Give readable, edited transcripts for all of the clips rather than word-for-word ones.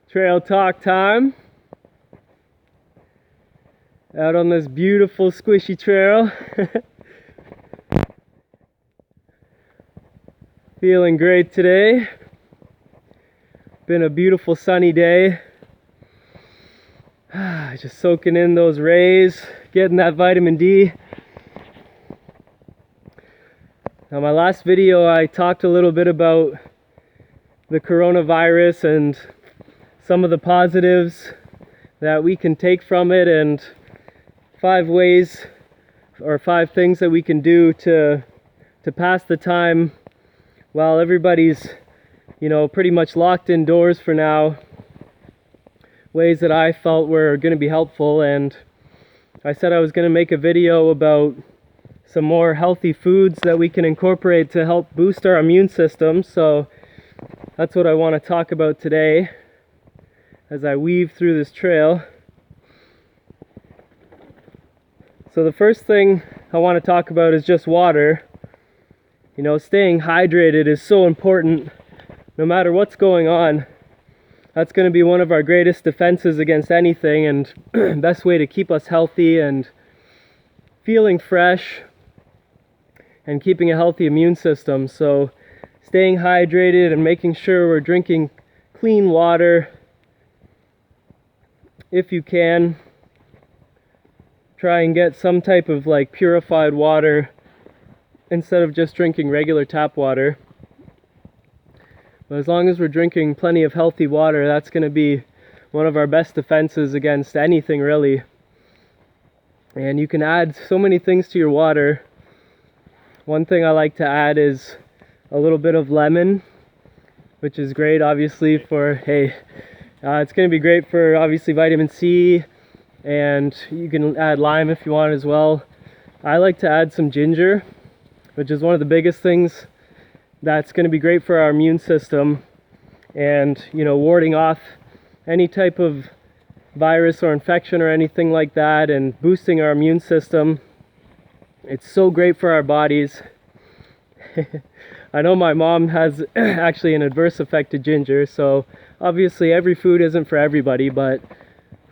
Trail talk time. Out on this beautiful squishy trail. Feeling great today. Been a beautiful sunny day. Just soaking in those rays, getting that vitamin D. Now, my last video I talked a little bit about the coronavirus and some of the positives that we can take from it, and 5 ways or 5 things that we can do to pass the time while everybody's, pretty much locked indoors for now. Ways that I felt were going to be helpful, and I said I was going to make a video about some more healthy foods that we can incorporate to help boost our immune system. So that's what I want to talk about today as I weave through this trail. So the first thing I want to talk about is just water. Staying hydrated is so important no matter what's going on. That's going to be one of our greatest defenses against anything, and best way to keep us healthy and feeling fresh and keeping a healthy immune system. So staying hydrated and making sure we're drinking clean water. If you can, try and get some type of purified water instead of just drinking regular tap water. But as long as we're drinking plenty of healthy water, that's going to be one of our best defenses against anything, really. And you can add so many things to your water. One thing I like to add is a little bit of lemon, which is great, obviously, for, it's going to be great for, obviously, vitamin C, and you can add lime if you want as well. I like to add some ginger, which is one of the biggest things that's going to be great for our immune system and, warding off any type of virus or infection or anything like that, and boosting our immune system. It's so great for our bodies. I know my mom has actually an adverse effect to ginger, so obviously every food isn't for everybody, but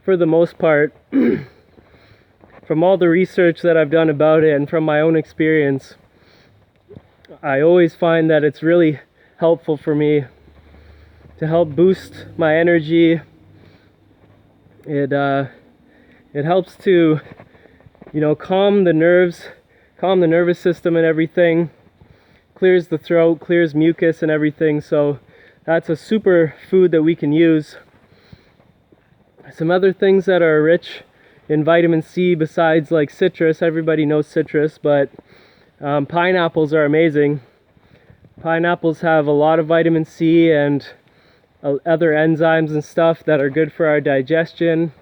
for the most part, from all the research that I've done about it and from my own experience, I always find that it's really helpful for me to help boost my energy. It helps to, calm the nervous system and everything, clears the throat, clears mucus and everything. So that's a super food that we can use. Some other things that are rich in vitamin C besides citrus. Everybody knows citrus, but pineapples are amazing. Pineapples have a lot of vitamin C and other enzymes and stuff that are good for our digestion.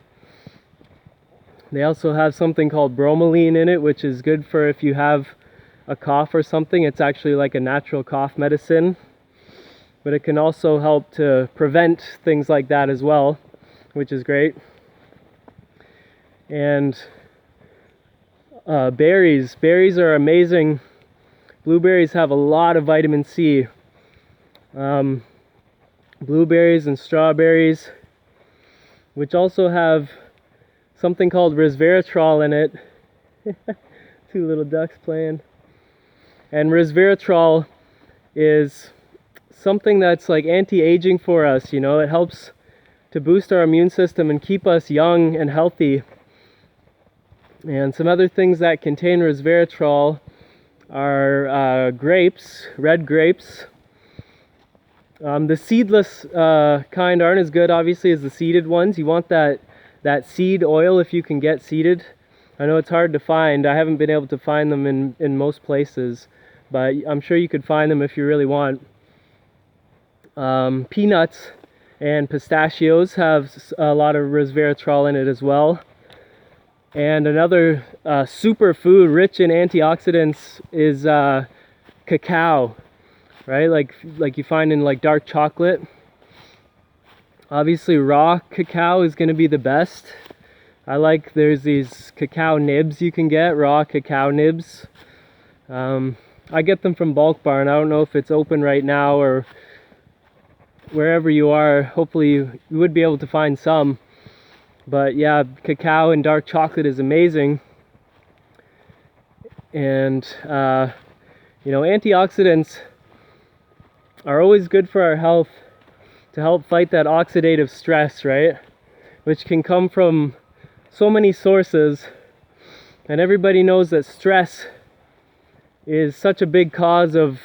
They also have something called bromelain in it, which is good for if you have a cough or something. It's actually like a natural cough medicine, but it can also help to prevent things like that as well, which is great. And berries are amazing. Blueberries have a lot of vitamin C. Blueberries and strawberries, which also have something called resveratrol in it. 2 little ducks playing. And resveratrol is something that's anti-aging for us. It helps to boost our immune system and keep us young and healthy. And some other things that contain resveratrol are grapes, red grapes. The seedless kind aren't as good, obviously, as the seeded ones. You want that seed oil if you can get seeded. I know it's hard to find. I haven't been able to find them in most places, but I'm sure you could find them if you really want. Peanuts and pistachios have a lot of resveratrol in it as well. And another super food rich in antioxidants is cacao, right? Like you find in dark chocolate. Obviously raw cacao is going to be the best. There's these cacao nibs you can get, raw cacao nibs. I get them from Bulk Barn. I don't know if it's open right now or wherever you are, hopefully you would be able to find some. But yeah, cacao and dark chocolate is amazing. And you know, antioxidants are always good for our health to help fight that oxidative stress, right? Which can come from so many sources. And everybody knows that stress is such a big cause of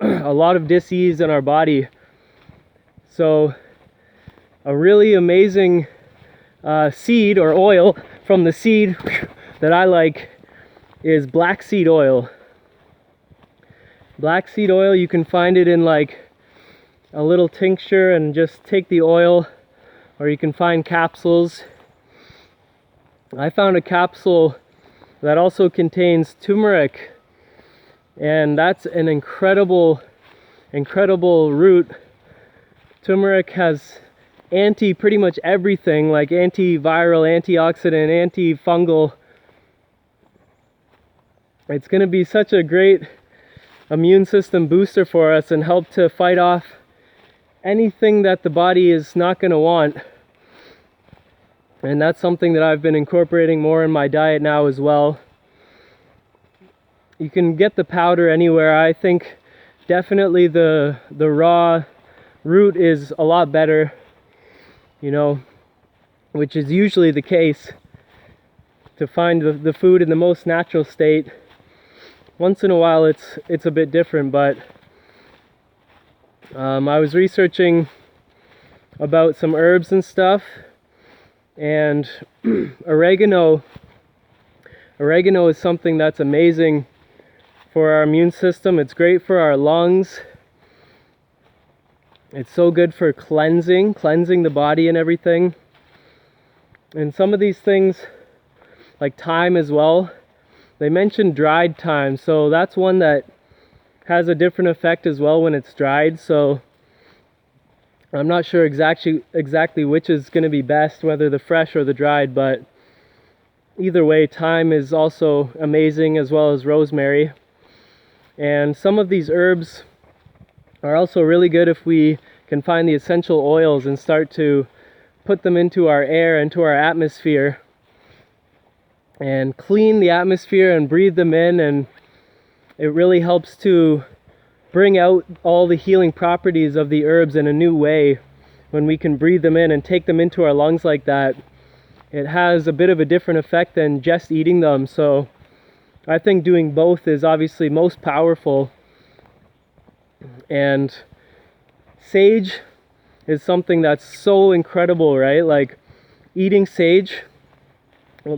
a lot of dis-ease in our body. So a really amazing seed or oil from the seed that I like is black seed oil. Black seed oil, you can find it in like a little tincture, and just take the oil, or you can find capsules. I found a capsule that also contains turmeric, and that's an incredible root. Turmeric has pretty much everything, like antiviral, antioxidant, antifungal. It's going to be such a great immune system booster for us and help to fight off anything that the body is not going to want. And that's something that I've been incorporating more in my diet now as well. You can get the powder anywhere. I think definitely the raw root is a lot better, you know, which is usually the case, to find the food in the most natural state. Once in a while it's a bit different, but I was researching about some herbs and stuff, and oregano is something that's amazing for our immune system. It's great for our lungs. It's so good for cleansing the body and everything. And some of these things, like thyme as well, they mentioned dried thyme, so that's one that has a different effect as well when it's dried. So I'm not sure exactly which is going to be best, whether the fresh or the dried, but either way, thyme is also amazing, as well as rosemary. And some of these herbs are also really good if we can find the essential oils and start to put them into our air, into our atmosphere, and clean the atmosphere and breathe them in. And it really helps to bring out all the healing properties of the herbs in a new way. When we can breathe them in and take them into our lungs like that, it has a bit of a different effect than just eating them. So I think doing both is obviously most powerful. And sage is something that's so incredible, right? Like eating sage.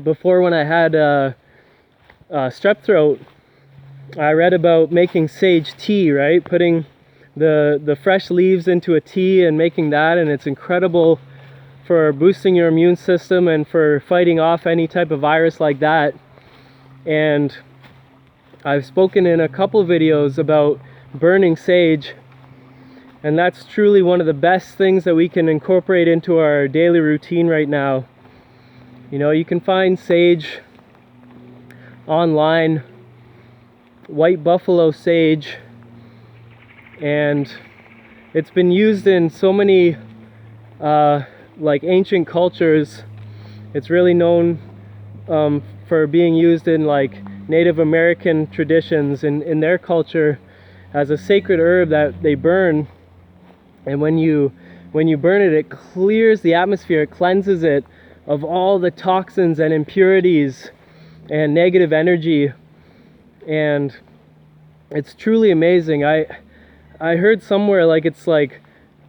Before, when I had strep throat, I read about making sage tea, right? Putting the fresh leaves into a tea and making that, and it's incredible for boosting your immune system and for fighting off any type of virus like that. And I've spoken in a couple videos about burning sage, and that's truly one of the best things that we can incorporate into our daily routine right now. You know, you can find sage online, white buffalo sage, and it's been used in so many like ancient cultures. It's really known for being used in like Native American traditions in their culture as a sacred herb that they burn. And when you burn it, it clears the atmosphere, it cleanses it of all the toxins and impurities and negative energy. And it's truly amazing. I heard somewhere like it's like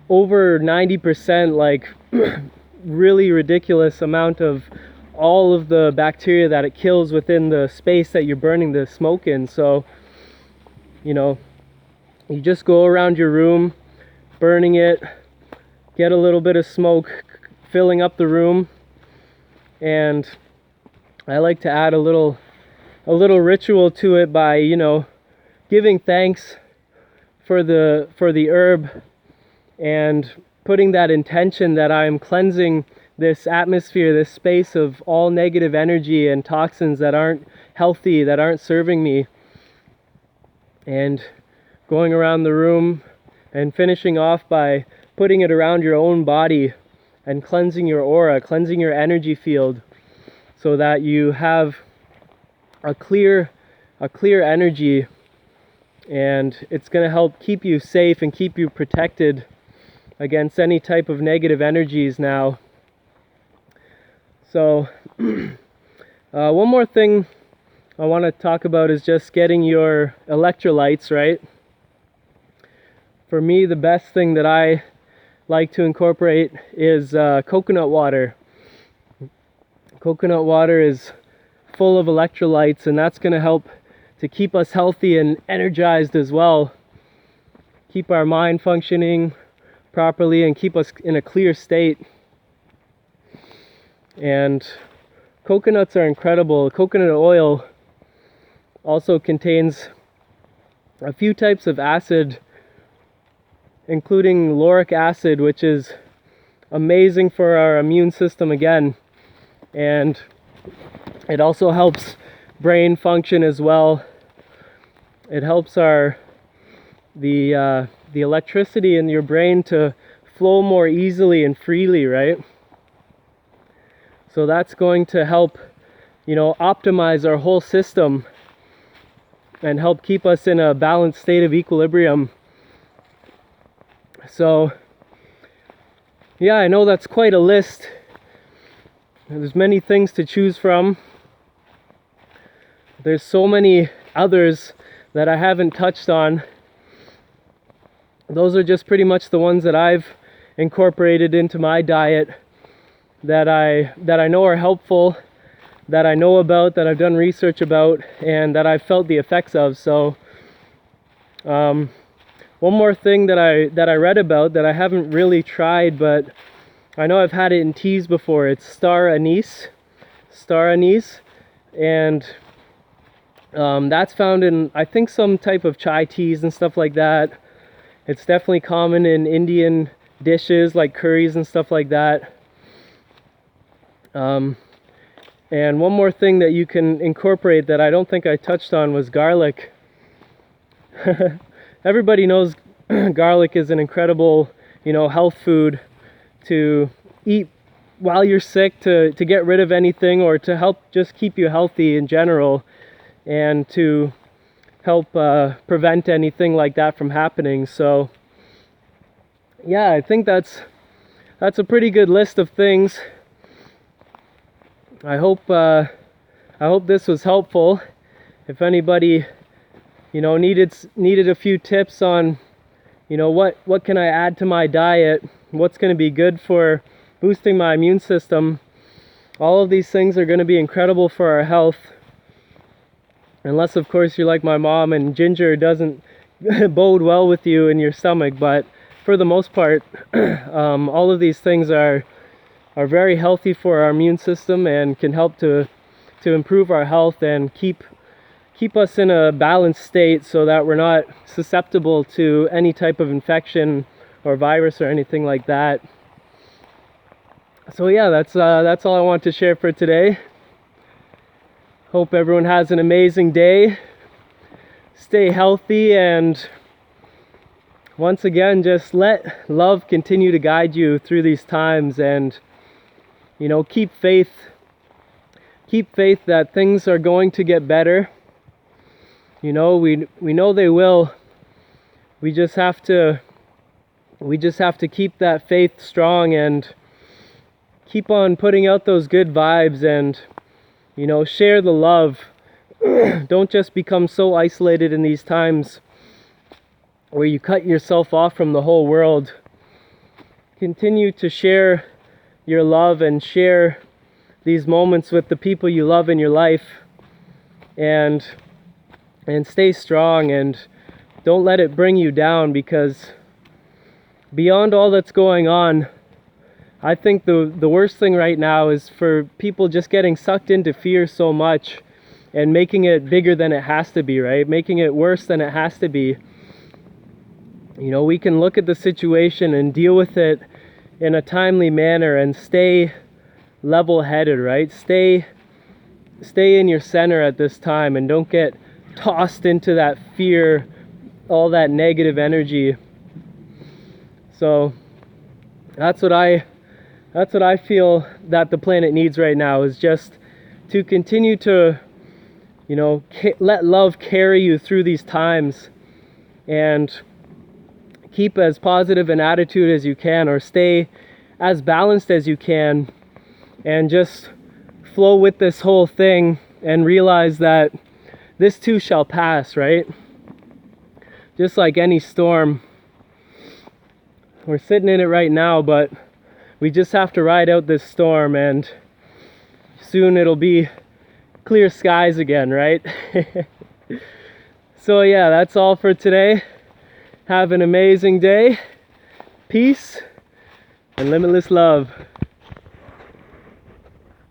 over 90%, like really ridiculous amount of all of the bacteria that it kills within the space that you're burning the smoke in. So, you know, you just go around your room burning it, get a little bit of smoke filling up the room. And I like to add a little ritual to it by, you know, giving thanks for the herb and putting that intention that I am cleansing this atmosphere, this space of all negative energy and toxins that aren't healthy, that aren't serving me. And going around the room and finishing off by putting it around your own body and cleansing your aura, cleansing your energy field, so that you have a clear energy, and it's going to help keep you safe and keep you protected against any type of negative energies now. So one more thing I want to talk about is just getting your electrolytes right. For me, the best thing that I like to incorporate is coconut water. Coconut water is full of electrolytes, and that's going to help to keep us healthy and energized as well. Keep our mind functioning properly and keep us in a clear state. And coconuts are incredible. Coconut oil also contains a few types of acid, including lauric acid, which is amazing for our immune system again. And it also helps brain function as well. It helps the electricity in your brain to flow more easily and freely, right? So that's going to help, optimize our whole system and help keep us in a balanced state of equilibrium. So yeah, I know that's quite a list. There's many things to choose from. There's so many others that I haven't touched on. Those are just pretty much the ones that I've incorporated into my diet that I know are helpful, that I know about, that I've done research about, and that I've felt the effects of. So one more thing that I read about that I haven't really tried, but I know I've had it in teas before. It's star anise, and that's found in, I think, some type of chai teas and stuff like that. It's definitely common in Indian dishes like curries and stuff like that. And one more thing that you can incorporate that I don't think I touched on was garlic. Everybody knows garlic is an incredible, health food to eat while you're sick, to get rid of anything, or to help just keep you healthy in general, and to help prevent anything like that from happening. So yeah, I think that's a pretty good list of things. I hope this was helpful. If anybody needed a few tips on what can I add to my diet, what's going to be good for boosting my immune system, all of these things are going to be incredible for our health. Unless, of course, you're like my mom and ginger doesn't bode well with you in your stomach. But for the most part, all of these things are very healthy for our immune system and can help to improve our health and keep us in a balanced state, so that we're not susceptible to any type of infection or virus or anything like that. So yeah, that's all I want to share for today. Hope everyone has an amazing day. Stay healthy, and once again, just let love continue to guide you through these times, and keep faith that things are going to get better. We know they will. We just have to keep that faith strong and keep on putting out those good vibes, and share the love. Don't just become so isolated in these times where you cut yourself off from the whole world. Continue to share your love and share these moments with the people you love in your life, and stay strong, and don't let it bring you down, because beyond all that's going on, I think the worst thing right now is for people just getting sucked into fear so much and making it bigger than it has to be, right? Making it worse than it has to be. We can look at the situation and deal with it in a timely manner and stay level-headed, right? Stay in your center at this time, and don't get tossed into that fear, all that negative energy. So That's what I feel that the planet needs right now, is just to continue to, you know, let love carry you through these times, and keep as positive an attitude as you can, or stay as balanced as you can, and just flow with this whole thing and realize that this too shall pass, right? Just like any storm. We're sitting in it right now, but we just have to ride out this storm, and soon it'll be clear skies again, right? So yeah, that's all for today. Have an amazing day. Peace and limitless love.